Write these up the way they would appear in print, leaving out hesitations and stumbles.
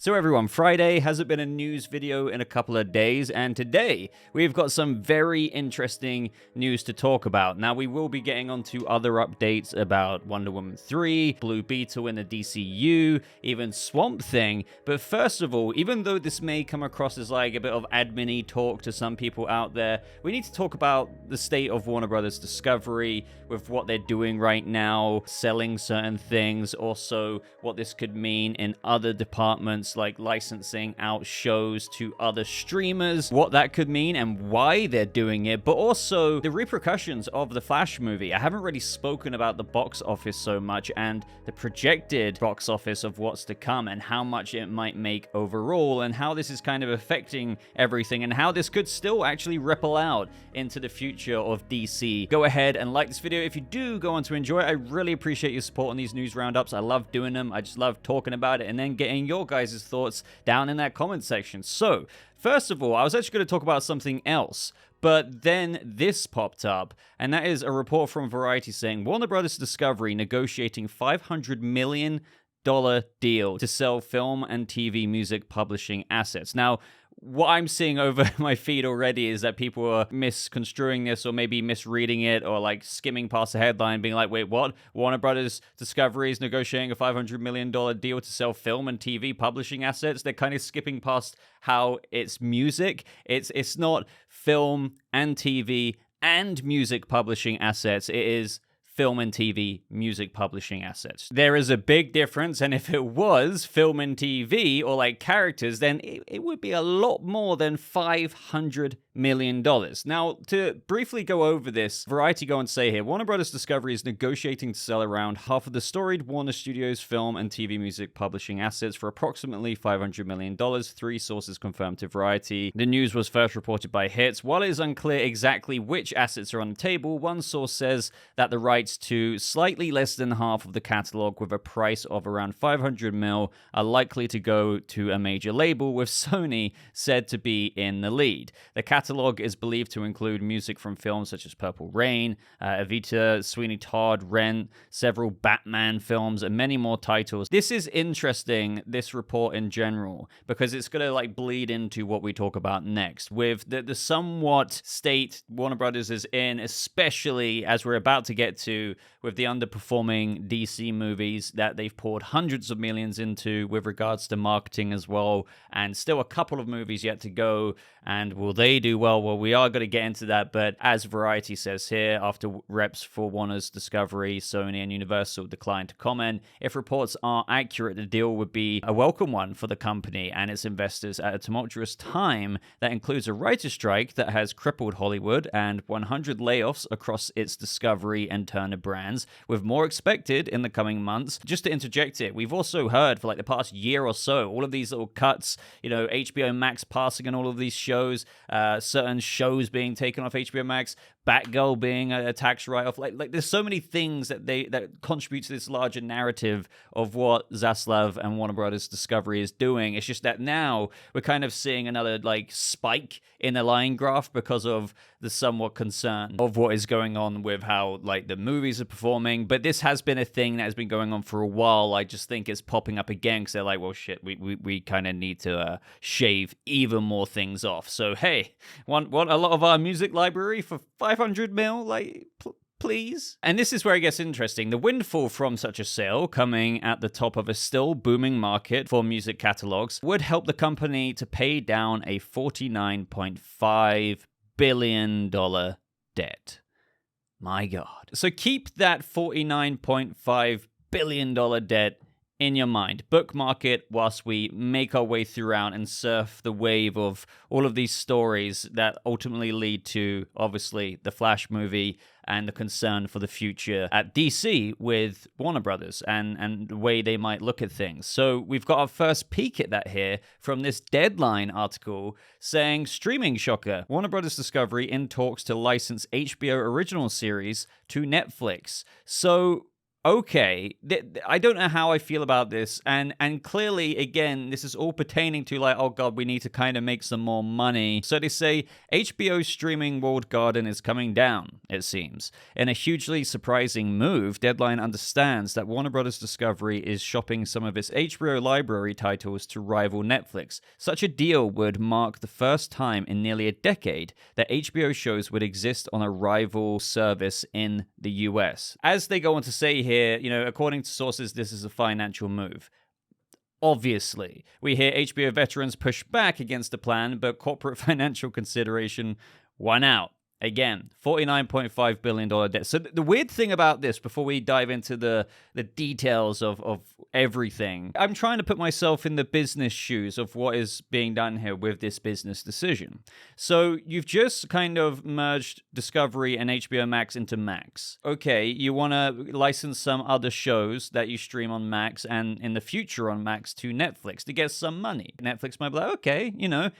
So everyone, Friday hasn't been a news video in a couple of days, and today we've got some very interesting news to talk about. Now, we will be getting onto other updates about Wonder Woman 3, Blue Beetle in the DCU, even Swamp Thing, but first of all, even though this may come across as like a bit of admin-y talk to some people out there, we need to talk about the state of Warner Brothers Discovery with what they're doing right now, selling certain things, also what this could mean in other departments like licensing out shows to other streamers, what that could mean and why they're doing it, but also the repercussions of the Flash movie. I haven't really spoken about the box office so much and the projected box office of what's to come and how much it might make overall and how this is kind of affecting everything and how this could still actually ripple out into the future of DC. Go ahead and like this video if you do go on to enjoy it. I really appreciate your support on these news roundups. I love doing them. I just love talking about it and then getting your guys' thoughts down in that comment section. So, first of all, I was actually going to talk about something else, but then this popped up, and that is a report from Variety saying Warner Brothers Discovery negotiating $500 million deal to sell film and TV music publishing assets. Now, what I'm seeing over my feed already is that people are misconstruing this or maybe misreading it or like skimming past the headline being like, wait, what? Warner Brothers Discovery is negotiating a $500 million deal to sell film and TV publishing assets. They're kind of skipping past how it's music. It's not film and TV and music publishing assets. It is film and TV music publishing assets. There is a big difference, and if it was film and TV or like characters, then it would be a lot more than $500 million. Now, to briefly go over this, Variety go on to say here, Warner Brothers Discovery is negotiating to sell around half of the storied Warner Studios film and TV music publishing assets for approximately $500 million. Three sources confirmed to Variety. The news was first reported by Hits. While it is unclear exactly which assets are on the table, one source says that the rights to slightly less than half of the catalog with a price of around $500 million are likely to go to a major label, with Sony said to be in the lead. The catalog is believed to include music from films such as Purple Rain, Evita, Sweeney Todd, Rent, several Batman films, and many more titles. This is interesting, this report in general, because it's going to like bleed into what we talk about next, with the somewhat state Warner Brothers is in, especially as we're about to get to with the underperforming DC movies that they've poured hundreds of millions into with regards to marketing as well, and still a couple of movies yet to go. And will they do well? Well, we are going to get into that, but as Variety says here, after reps for Warner's Discovery, Sony, and Universal declined to comment, if reports are accurate, the deal would be a welcome one for the company and its investors at a tumultuous time that includes a writer's strike that has crippled Hollywood and 100 layoffs across its Discovery and Turner brands, with more expected in the coming months. Just to interject it, we've also heard for like the past year or so, all of these little cuts, you know, HBO Max passing on all of these shows, certain shows being taken off HBO Max, Batgirl being a tax write-off. Like there's so many things that contribute to this larger narrative of what Zaslav and Warner Brothers Discovery is doing. It's just that now we're kind of seeing another like spike in the line graph because of the somewhat concern of what is going on with how like the movies are performing. But this has been a thing that has been going on for a while. I just think it's popping up again because they're like, well, shit, we kind of need to shave even more things off. So hey, want a lot of our music library for $500 million? Like, please? And this is where it gets interesting. The windfall from such a sale, coming at the top of a still booming market for music catalogs, would help the company to pay down a $49.5 billion debt. My God. So keep that $49.5 billion debt in your mind. Bookmark it whilst we make our way throughout and surf the wave of all of these stories that ultimately lead to, obviously, the Flash movie and the concern for the future at DC with Warner Brothers and the way they might look at things. So we've got our first peek at that here from this Deadline article saying, streaming shocker, Warner Brothers Discovery in talks to license HBO original series to Netflix. So Okay, I don't know how I feel about this, and clearly, again, this is all pertaining to like, oh god, we need to kind of make some more money. So they say HBO's streaming walled garden is coming down, it seems. In a hugely surprising move, Deadline understands that Warner Bros. Discovery is shopping some of its HBO library titles to rival Netflix. Such a deal would mark the first time in nearly a decade that HBO shows would exist on a rival service in the US. As they go on to say here, according to sources, this is a financial move. Obviously, we hear HBO veterans push back against the plan, but corporate financial consideration won out. Again, $49.5 billion debt. So the weird thing about this, before we dive into the details of everything, I'm trying to put myself in the business shoes of what is being done here with this business decision. So you've just kind of merged Discovery and HBO Max into Max. Okay, you want to license some other shows that you stream on Max and in the future on Max to Netflix to get some money. Netflix might be like, okay,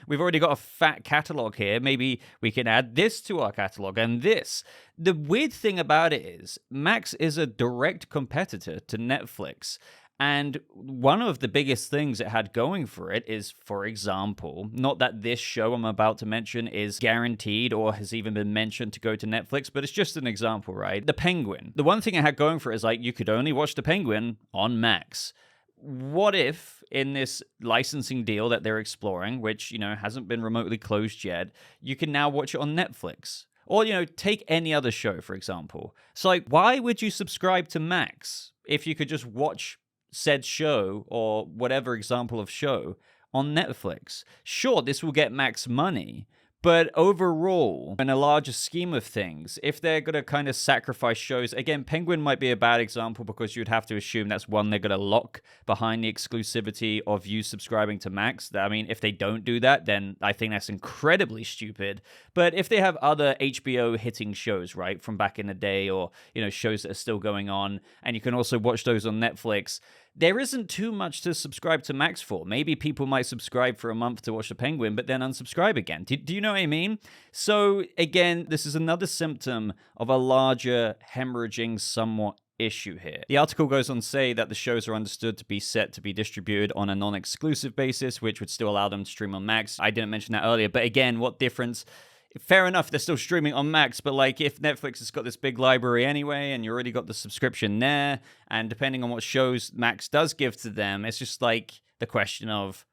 we've already got a fat catalog here. Maybe we can add this to our catalog and this. The weird thing about it is Max is a direct competitor to Netflix. And one of the biggest things it had going for it is, for example, not that this show I'm about to mention is guaranteed or has even been mentioned to go to Netflix, but it's just an example, right? The Penguin. The one thing it had going for it is like you could only watch The Penguin on Max. What if in this licensing deal that they're exploring, which, hasn't been remotely closed yet, you can now watch it on Netflix? Or, take any other show, for example. So, like, why would you subscribe to Max if you could just watch said show or whatever example of show on Netflix? Sure, this will get Max money, but overall, in a larger scheme of things, if they're going to kind of sacrifice shows, again, Penguin might be a bad example because you'd have to assume that's one they're going to lock behind the exclusivity of you subscribing to Max. I mean, if they don't do that, then I think that's incredibly stupid. But if they have other HBO hitting shows, right, from back in the day, or, shows that are still going on, and you can also watch those on Netflix, there isn't too much to subscribe to Max for. Maybe people might subscribe for a month to watch The Penguin, but then unsubscribe again. Do you know what I mean? So, again, this is another symptom of a larger, hemorrhaging somewhat issue here. The article goes on to say that the shows are understood to be set to be distributed on a non-exclusive basis, which would still allow them to stream on Max. I didn't mention that earlier, but again, what difference? Fair enough, they're still streaming on Max, but like if Netflix has got this big library anyway, and you already got the subscription there, and depending on what shows Max does give to them, it's just like the question of,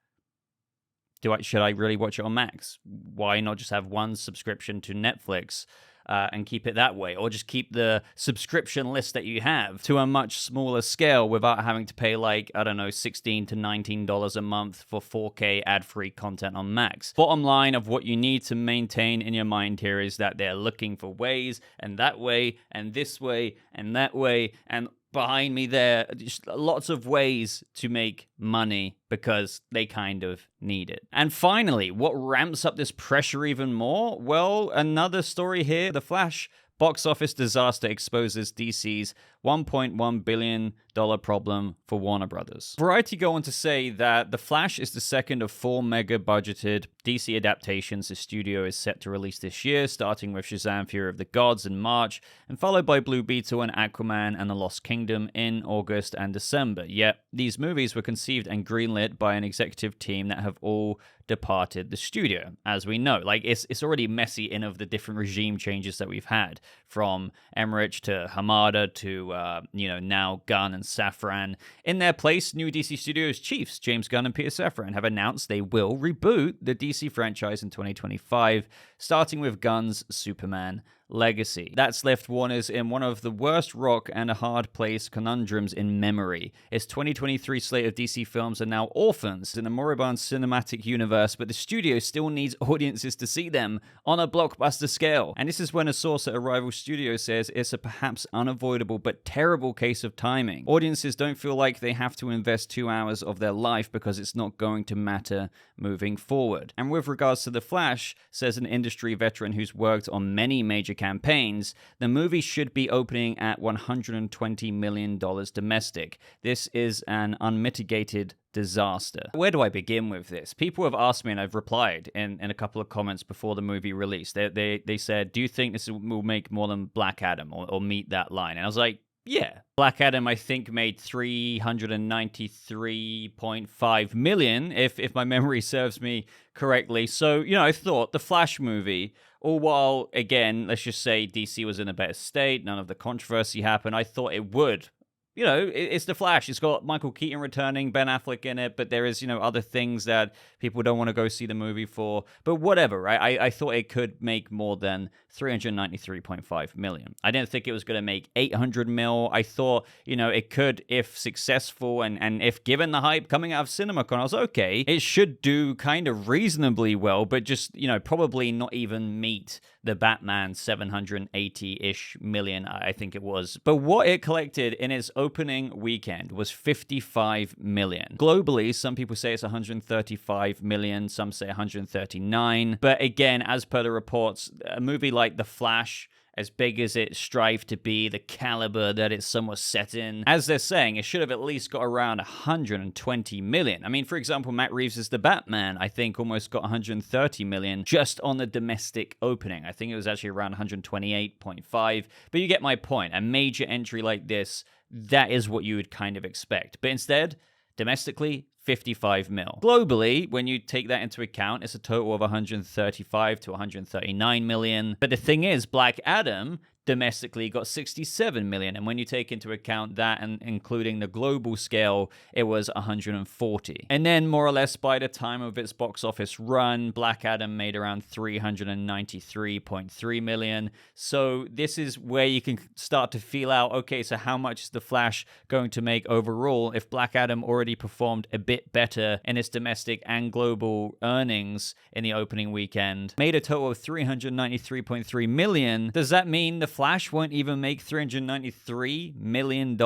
should I really watch it on Max? Why not just have one subscription to Netflix and keep it that way? Or just keep the subscription list that you have to a much smaller scale without having to pay like, I don't know, $16 to $19 a month for 4K ad-free content on Max. Bottom line of what you need to maintain in your mind here is that they're looking for ways, and that way, and this way, and that way, and behind me there, just lots of ways to make money because they kind of need it. And finally, what ramps up this pressure even more? Well, another story here. The Flash box office disaster exposes DC's $1.1 billion problem for Warner Brothers. Variety go on to say that The Flash is the second of 4 mega-budgeted DC adaptations the studio is set to release this year, starting with Shazam! Fury of the Gods in March, and followed by Blue Beetle and Aquaman and the Lost Kingdom in August and December. Yet, these movies were conceived and greenlit by an executive team that have all departed the studio, as we know. Like, it's already messy in of the different regime changes that we've had, from Emmerich to Hamada to, now Gunn and Safran. In their place, new DC Studios chiefs, James Gunn and Peter Safran, have announced they will reboot the DC franchise in 2025, starting with Gunn's Superman Legacy. That's left Warner's in one of the worst rock and a hard place conundrums in memory. Its 2023 slate of DC films are now orphans in a moribund cinematic universe, but the studio still needs audiences to see them on a blockbuster scale. And this is when a source at a rival studio says it's a perhaps unavoidable but terrible case of timing. Audiences don't feel like they have to invest 2 hours of their life because it's not going to matter moving forward. And with regards to The Flash, says an industry veteran who's worked on many major campaigns, the movie should be opening at $120 million domestic. This is an unmitigated disaster. Where do I begin with this? People have asked me, and I've replied in a couple of comments before the movie release. They said, do you think this will make more than Black Adam or meet that line? And I was like, Yeah. Black Adam, I think, made 393.5 million, if my memory serves me correctly. So, I thought the Flash movie, all while, again, let's just say DC was in a better state, none of the controversy happened, I thought it would. It's the Flash. It's got Michael Keaton returning, Ben Affleck in it, but there is, other things that people don't want to go see the movie for. But whatever, right? I thought it could make more than 393.5 million. I didn't think it was going to make 800 mil. I thought, it could, if successful and if given the hype coming out of CinemaCon, I was okay, it should do kind of reasonably well, but just, probably not even meet the Batman 780-ish million, I think it was. But what it collected in its opening weekend was 55 million. Globally, some people say it's 135 million, some say 139. But again, as per the reports, a movie like The Flash, as big as it strived to be, the caliber that it's somewhat set in, as they're saying, it should have at least got around 120 million. I mean, for example, Matt Reeves' The Batman, I think almost got 130 million just on the domestic opening. I think it was actually around 128.5, but you get my point. A major entry like this, that is what you would kind of expect. But instead, domestically, 55 mil. Globally, when you take that into account, it's a total of 135 to 139 million. But the thing is, Black Adam domestically got 67 million. And when you take into account that and including the global scale, it was 140. And then more or less by the time of its box office run, Black Adam made around 393.3 million. So this is where you can start to feel out, okay, so how much is The Flash going to make overall if Black Adam already performed a bit better in its domestic and global earnings in the opening weekend, made a total of 393.3 million. Does that mean The Flash won't even make $393 million?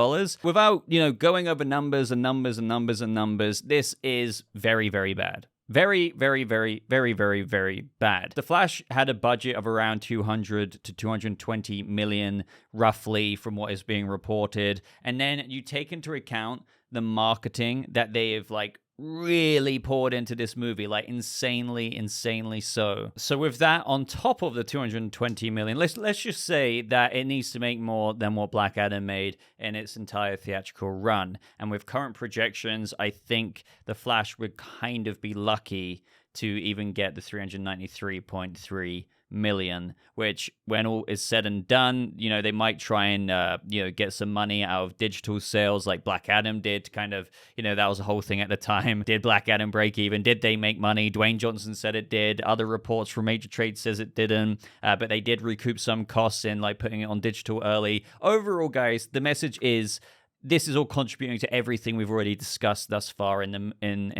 Without, going over numbers and numbers and numbers and numbers, this is very, very bad. Very, very, very, very, very, very bad. The Flash had a budget of around 200 to 220 million, roughly, from what is being reported. And then you take into account the marketing that they've, really poured into this movie, insanely so. So with that on top of the 220 million, let's just say that it needs to make more than what Black Adam made in its entire theatrical run. And with current projections, I think The Flash would kind of be lucky to even get the 393.3 million, which when all is said and done, they might try and get some money out of digital sales like Black Adam did, kind of, that was a whole thing at the time. Did Black Adam break even? Did they make money? Dwayne Johnson said it did. Other reports from Major Trade says it didn't, but they did recoup some costs in putting it on digital early. Overall, guys, the message is this is all contributing to everything we've already discussed thus far in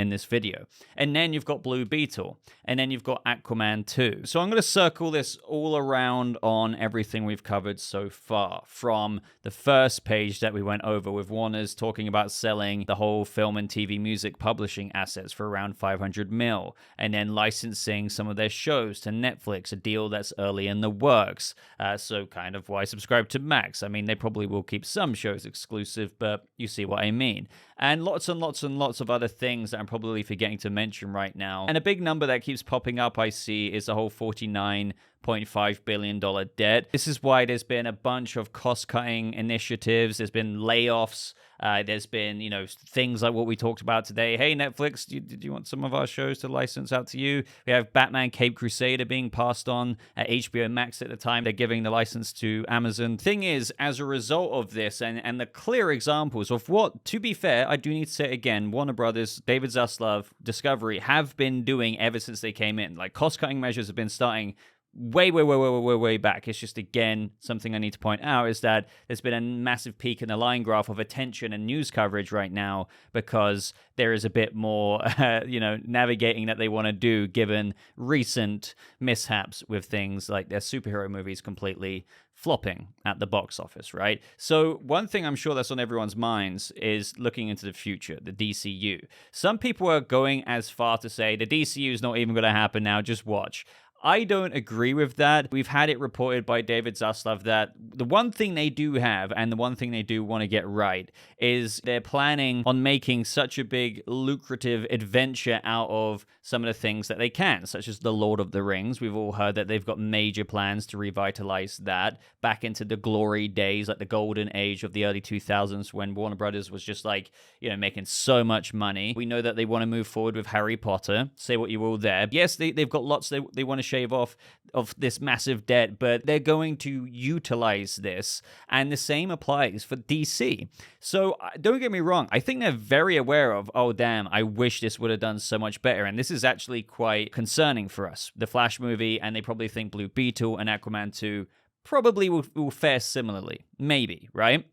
this video. And then you've got Blue Beetle, and then you've got Aquaman 2. So I'm going to circle this all around on everything we've covered so far, from the first page that we went over with Warner's talking about selling the whole film and TV music publishing assets for around 500 mil, and then licensing some of their shows to Netflix, a deal that's early in the works. So kind of why subscribe to Max. I mean, they probably will keep some shows exclusive, but you see what I mean. And lots and lots and lots of other things that I'm probably forgetting to mention right now. And a big number that keeps popping up, I see, is the whole $49.5 billion debt. This is why there's been a bunch of cost-cutting initiatives. There's been layoffs. There's been, things like what we talked about today. Hey, Netflix, did you want some of our shows to license out to you? We have Batman Cape Crusader being passed on at HBO Max at the time. They're giving the license to Amazon. Thing is, as a result of this and the clear examples of what, to be fair, I do need to say it again, Warner Brothers, David Zaslav, Discovery have been doing ever since they came in. Cost-cutting measures have been starting way back. It's just, again, something I need to point out is that there's been a massive peak in the line graph of attention and news coverage right now because there is a bit more, navigating that they want to do given recent mishaps with things like their superhero movies completely flopping at the box office, right? So one thing I'm sure that's on everyone's minds is looking into the future, the DCU. Some people are going as far to say the DCU is not even going to happen now, just watch. I don't agree with that. We've had it reported by David Zaslav that the one thing they do have, and the one thing they do want to get right, is they're planning on making such a big, lucrative adventure out of some of the things that they can, such as The Lord of the Rings. We've all heard that they've got major plans to revitalize that back into the glory days, like the golden age of the early 2000s when Warner Brothers was just like, making so much money. We know that they want to move forward with Harry Potter. Say what you will there. Yes, they've got lots they want to shave off of this massive debt, but they're going to utilize this, and the same applies for DC. So don't get me wrong, I think they're very aware of, oh damn, I wish this would have done so much better, and this is actually quite concerning for us. The Flash movie, and they probably think Blue Beetle and Aquaman 2 probably will fare similarly. Maybe, right?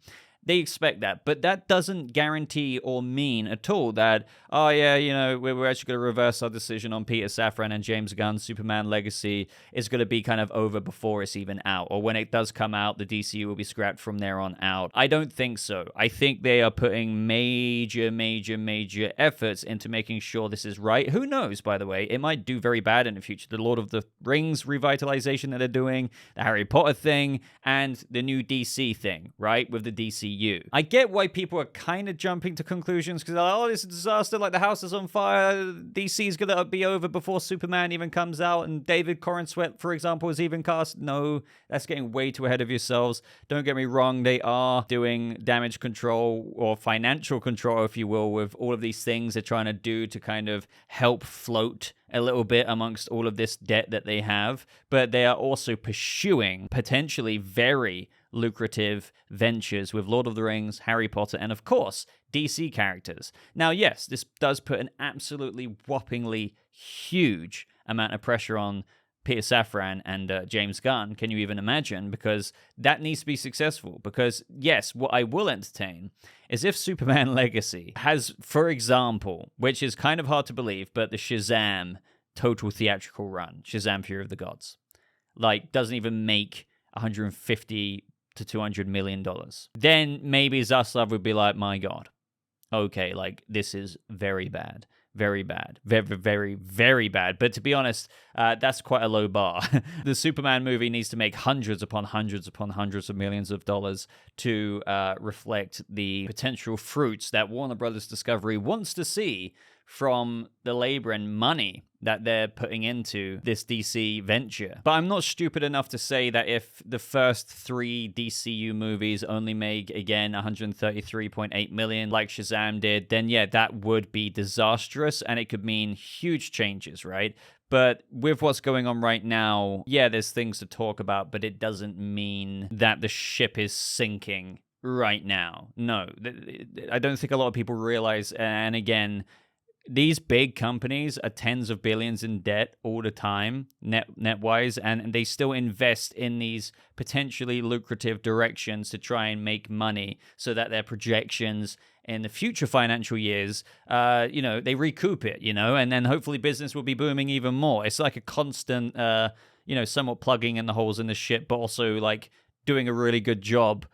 They expect that, but that doesn't guarantee or mean at all that, oh yeah, we're actually going to reverse our decision on Peter Safran and James Gunn's Superman Legacy is going to be kind of over before it's even out, or when it does come out, the DCU will be scrapped from there on out. I don't think so. I think they are putting major efforts into making sure this is right. Who knows, by the way, it might do very bad in the future. The Lord of the Rings revitalization that they're doing, the Harry Potter thing, and the new DC thing, right, with the DCU. I get why people are kind of jumping to conclusions because they're like, oh, this is a disaster, like the house is on fire, DC's gonna be over before Superman even comes out, and David Corenswet, for example, is even cast. No, that's getting way too ahead of yourselves. Don't get me wrong, they are doing damage control or financial control, if you will, with all of these things they're trying to do to kind of help float a little bit amongst all of this debt that they have, but they are also pursuing potentially very lucrative ventures with Lord of the Rings, Harry Potter, and of course, DC characters. Now, yes, this does put an absolutely whoppingly huge amount of pressure on Peter Safran and James Gunn. Can you even imagine? Because that needs to be successful. Because, yes, what I will entertain is if Superman Legacy has, for example, which is kind of hard to believe, but the Shazam total theatrical run, Shazam Fury of the Gods, like, doesn't even make 150 to $200 million. Then maybe Zaslav would be like, my God, okay, like, this is very bad. Very bad. Very bad. But to be honest, that's quite a low bar. The Superman movie needs to make hundreds upon hundreds upon hundreds of millions of dollars to reflect the potential fruits that Warner Brothers Discovery wants to see from the labor and money that they're putting into this DC venture. But I'm not stupid enough to say that if the first 3 DCU movies only make, again, 133.8 million like Shazam did, then yeah, that would be disastrous and it could mean huge changes, right? But with what's going on right now, yeah, there's things to talk about, but it doesn't mean that the ship is sinking right now. No, I don't think a lot of people realize, and again, these big companies are tens of billions in debt all the time, net-wise, and they still invest in these potentially lucrative directions to try and make money so that their projections in the future financial years, they recoup it, and then hopefully business will be booming even more. It's like a constant, somewhat plugging in the holes in the ship, but also like doing a really good job,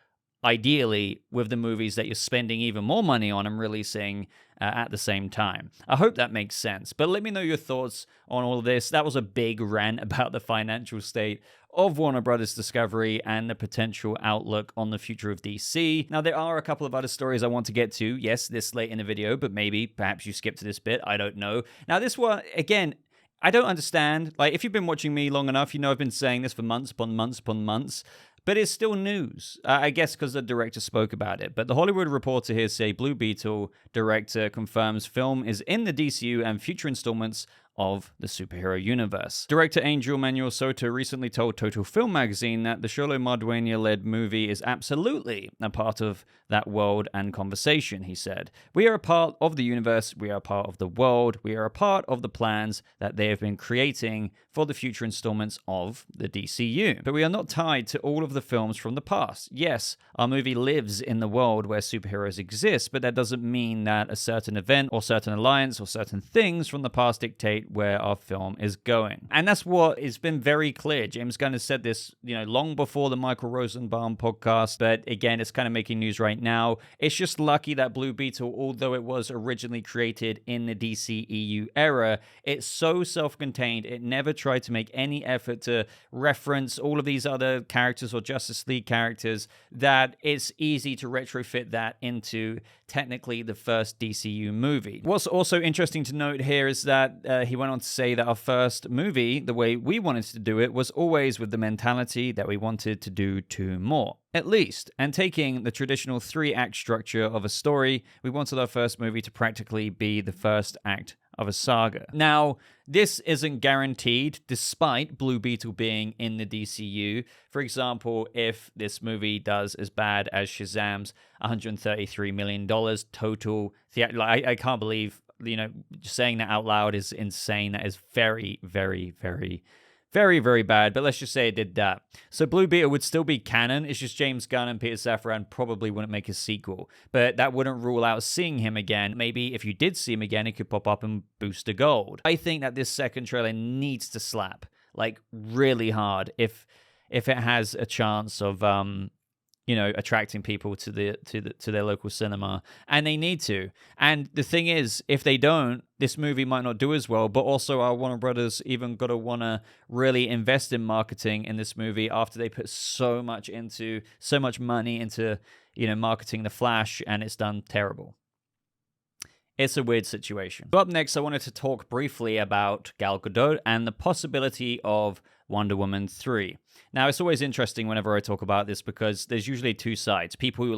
ideally, with the movies that you're spending even more money on and releasing at the same time. I hope that makes sense. But let me know your thoughts on all of this. That was a big rant about the financial state of Warner Brothers Discovery and the potential outlook on the future of DC. Now, there are a couple of other stories I want to get to, yes, this late in the video, but perhaps you skipped to this bit, I don't know. Now, this one, again, I don't understand. Like, if you've been watching me long enough, I've been saying this for months upon months upon months. But it's still news, I guess because the director spoke about it. But the Hollywood Reporter here say Blue Beetle director confirms film is in the DCU and future installments of the superhero universe. Director Angel Manuel Soto recently told Total Film magazine that the Xolo Mardueña-led movie is absolutely a part of that world and conversation, he said. We are a part of the universe, we are a part of the world, we are a part of the plans that they have been creating for the future installments of the DCU. But we are not tied to all of the films from the past. Yes, our movie lives in the world where superheroes exist, but that doesn't mean that a certain event or certain alliance or certain things from the past dictate dictate where our film is going. And that's what has been very clear. James Gunn has said this, long before the Michael Rosenbaum podcast, but again, it's kind of making news right now. It's just lucky that Blue Beetle, although it was originally created in the DCEU era, it's so self-contained. It never tried to make any effort to reference all of these other characters or Justice League characters, that it's easy to retrofit that into technically the first DCU movie. What's also interesting to note here is that he went on to say that our first movie, the way we wanted to do it, was always with the mentality that we wanted to do 2 more. At least. And taking the traditional 3-act structure of a story, we wanted our first movie to practically be the first act of a saga. Now, this isn't guaranteed, despite Blue Beetle being in the DCU. For example, if this movie does as bad as Shazam's $133 million total, I can't believe, saying that out loud is insane. That is very, very, very, very, very bad, but let's just say it did that. So Blue Beetle would still be canon. It's just James Gunn and Peter Safran probably wouldn't make a sequel. But that wouldn't rule out seeing him again. Maybe if you did see him again, he could pop up and boost the gold. I think that this second trailer needs to slap, really hard, if it has a chance of attracting people to their local cinema, and they need to. And the thing is, if they don't, this movie might not do as well. But also, our Warner Brothers even got to want to really invest in marketing in this movie after they put so much money into marketing The Flash, and it's done terrible. It's a weird situation. So up next, I wanted to talk briefly about Gal Gadot and the possibility of Wonder Woman 3. Now, it's always interesting whenever I talk about this because there's usually 2 sides. People who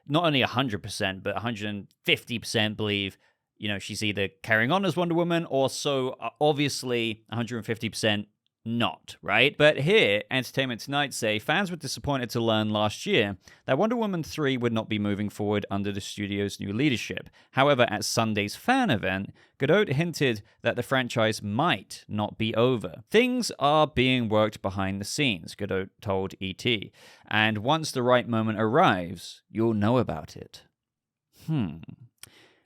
not only 100%, but 150% believe, she's either carrying on as Wonder Woman or so obviously 150% not, right? But here, Entertainment Tonight say fans were disappointed to learn last year that Wonder Woman 3 would not be moving forward under the studio's new leadership. However, at Sunday's fan event, Gadot hinted that the franchise might not be over. Things are being worked behind the scenes, Gadot told ET, and once the right moment arrives, you'll know about it.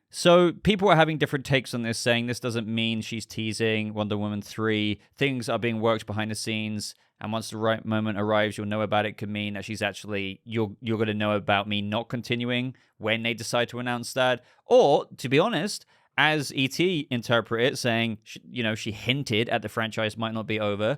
So people are having different takes on this, saying this doesn't mean she's teasing Wonder Woman 3. Things are being worked behind the scenes, and once the right moment arrives, you'll know about it. Could mean that she's actually, you're going to know about me not continuing when they decide to announce that. Or, to be honest, as E.T. interpreted it, saying, she hinted at the franchise might not be over,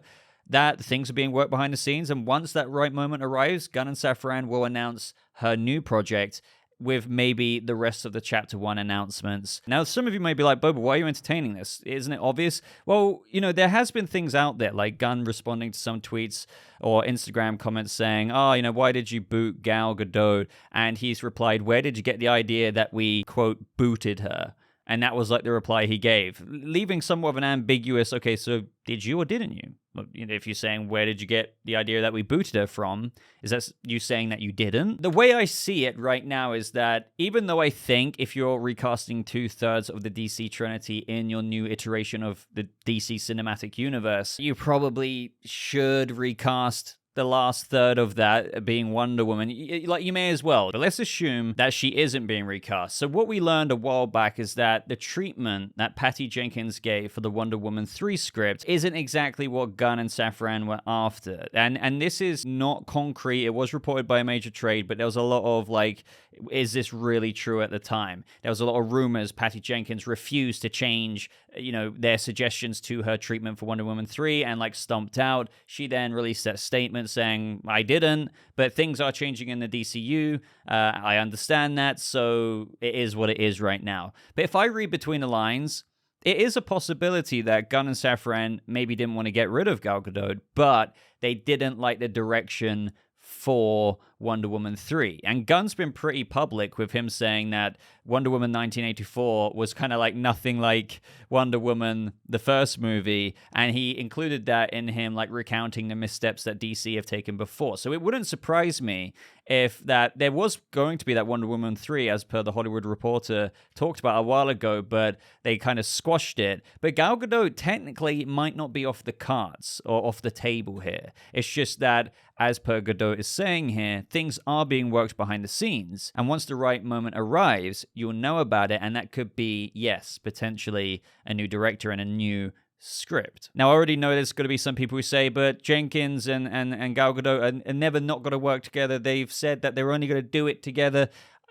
that things are being worked behind the scenes, and once that right moment arrives, Gunn and Safran will announce her new project, with maybe the rest of the Chapter 1 announcements. Now, some of you may be like, Boba, why are you entertaining this? Isn't it obvious? Well, there has been things out there, like Gunn responding to some tweets or Instagram comments saying, why did you boot Gal Gadot? And he's replied, where did you get the idea that we, quote, booted her? And that was the reply he gave, leaving somewhat of an ambiguous, okay, so did you or didn't you? If you're saying, where did you get the idea that we booted her from? Is that you saying that you didn't? The way I see it right now is that even though I think if you're recasting 2/3 of the DC Trinity in your new iteration of the DC Cinematic Universe, you probably should recast the last third of that being Wonder Woman. You may as well. But let's assume that she isn't being recast. So what we learned a while back is that the treatment that Patty Jenkins gave for the Wonder Woman 3 script isn't exactly what Gunn and Safran were after. And this is not concrete. It was reported by a major trade, but there was a lot of is this really true at the time? There was a lot of rumors Patty Jenkins refused to change, their suggestions to her treatment for Wonder Woman 3 and stomped out. She then released that statement saying, I didn't, but things are changing in the DCU. I understand that, so it is what it is right now. But if I read between the lines, it is a possibility that Gunn and Safran maybe didn't want to get rid of Gal Gadot, but they didn't like the direction for Wonder Woman 3. And Gunn's been pretty public with him saying that Wonder Woman 1984 was kind of nothing like Wonder Woman, the first movie, and he included that in him recounting the missteps that DC have taken before. So it wouldn't surprise me if that there was going to be that Wonder Woman 3, as per the Hollywood Reporter talked about a while ago, but they kind of squashed it. But Gal Gadot technically might not be off the cards or off the table here. It's just that, as per Gadot is saying here, Things are being worked behind the scenes. And once the right moment arrives, you'll know about it. And that could be, yes, potentially a new director and a new script. Now, I already know there's going to be some people who say, but Jenkins and Gal Gadot are never not going to work together. They've said that they're only going to do it together.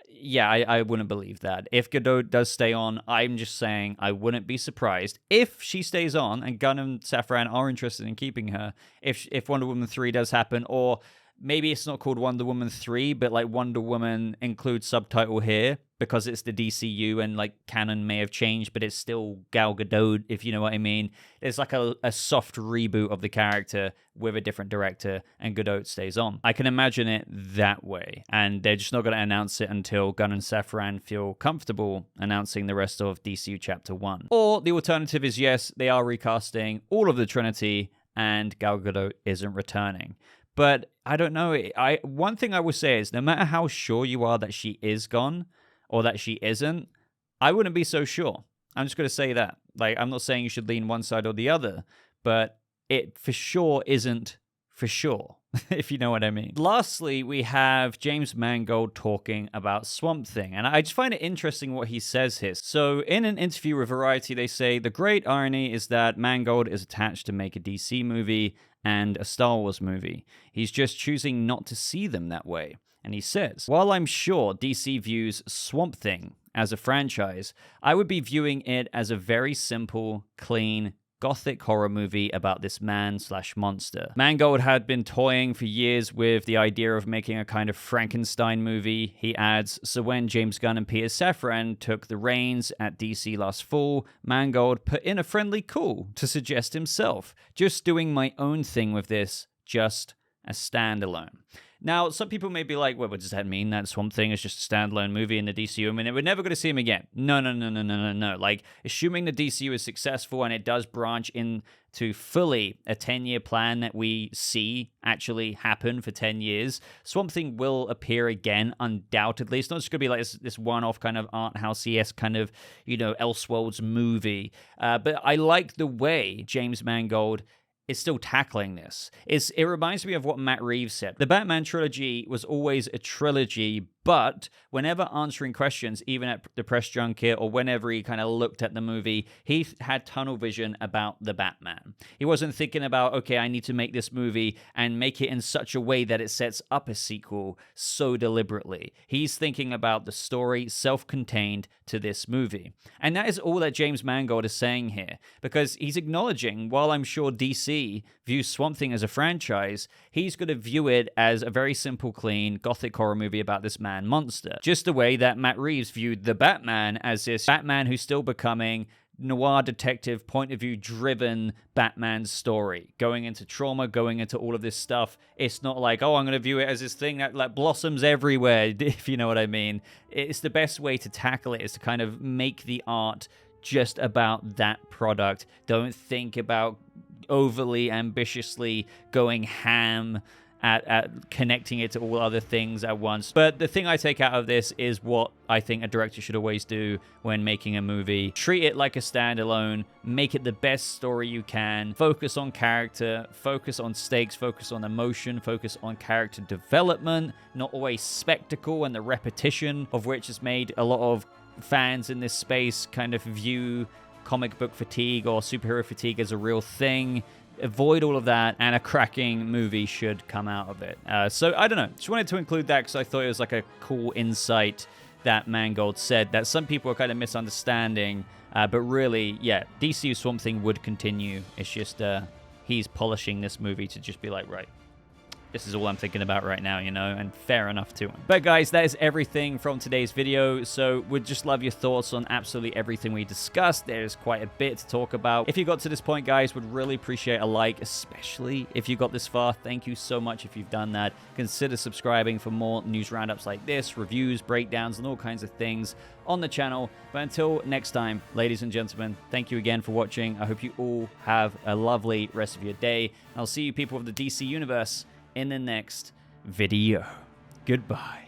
Yeah, I wouldn't believe that. If Gadot does stay on, I'm just saying I wouldn't be surprised if she stays on and Gunn and Safran are interested in keeping her. If Wonder Woman 3 does happen, or maybe it's not called Wonder Woman 3, but like Wonder Woman includes subtitle here because it's the DCU and like canon may have changed, but it's still Gal Gadot, if you know what I mean. It's like a soft reboot of the character with a different director and Gadot stays on. I can imagine it that way. And they're just not going to announce it until Gunn and Safran feel comfortable announcing the rest of DCU Chapter 1. Or the alternative is, yes, they are recasting all of the Trinity and Gal Gadot isn't returning. But I don't know. One thing I will say is no matter how sure you are that she is gone or that she isn't, I wouldn't be so sure. I'm just going to say that. Like, I'm not saying you should lean one side or the other, but it for sure isn't for sure, if you know what I mean. Lastly, we have James Mangold talking about Swamp Thing, and I just find it interesting what he says here. So in an interview with Variety, they say, the great irony is that Mangold is attached to make a DC movie and a Star Wars movie. He's just choosing not to see them that way. And he says, while I'm sure DC views Swamp Thing as a franchise, I would be viewing it as a very simple, clean, gothic horror movie about this man/monster. Mangold had been toying for years with the idea of making a kind of Frankenstein movie. He adds, so when James Gunn and Peter Safran took the reins at DC last fall, Mangold put in a friendly call to suggest himself, just doing my own thing with this, just a standalone. Now, some people may be like, well, what does that mean? That Swamp Thing is just a standalone movie in the DCU? I mean, we're never going to see him again. No. Like, assuming the DCU is successful and it does branch into fully a 10-year plan that we see actually happen for 10 years, Swamp Thing will appear again, undoubtedly. It's not just going to be like this one-off kind of art house-esque kind of, Elseworlds movie. But I like the way James Mangold is still tackling this. It reminds me of what Matt Reeves said. The Batman trilogy was always a trilogy, but whenever answering questions, even at the press junket or whenever he kind of looked at the movie, he had tunnel vision about the Batman. He wasn't thinking about, okay, I need to make this movie and make it in such a way that it sets up a sequel so deliberately. He's thinking about the story self-contained to this movie. And that is all that James Mangold is saying here, because he's acknowledging, while I'm sure DC views Swamp Thing as a franchise, he's going to view it as a very simple, clean, gothic horror movie about this man monster. Just the way that Matt Reeves viewed the Batman as this Batman who's still becoming noir detective, point of view driven Batman story, going into trauma, going into all of this stuff. It's not like, oh, I'm going to view it as this thing that like blossoms everywhere, if you know what I mean. It's the best way to tackle it is to kind of make the art just about that product. Don't think about overly ambitiously going ham at connecting it to all other things at once. But the thing I take out of this is what I think a director should always do when making a movie. Treat it like a standalone, make it the best story you can, focus on character, focus on stakes, focus on emotion, focus on character development, not always spectacle and the repetition of which has made a lot of fans in this space kind of view comic book fatigue or superhero fatigue as a real thing. Avoid all of that, and a cracking movie should come out of it. So, I don't know. Just wanted to include that because I thought it was like a cool insight that Mangold said that some people are kind of misunderstanding. But really, yeah, DCU Swamp Thing would continue. It's just he's polishing this movie to just be like, right, this is all I'm thinking about right now, and fair enough to him. But guys, that is everything from today's video. So would just love your thoughts on absolutely everything we discussed. There's quite a bit to talk about. If you got to this point, guys, would really appreciate a like, especially if you got this far. Thank you so much if you've done that. Consider subscribing for more news roundups like this, reviews, breakdowns, and all kinds of things on the channel. But until next time, ladies and gentlemen, thank you again for watching. I hope you all have a lovely rest of your day. I'll see you people of the DC Universe in the next video. Goodbye.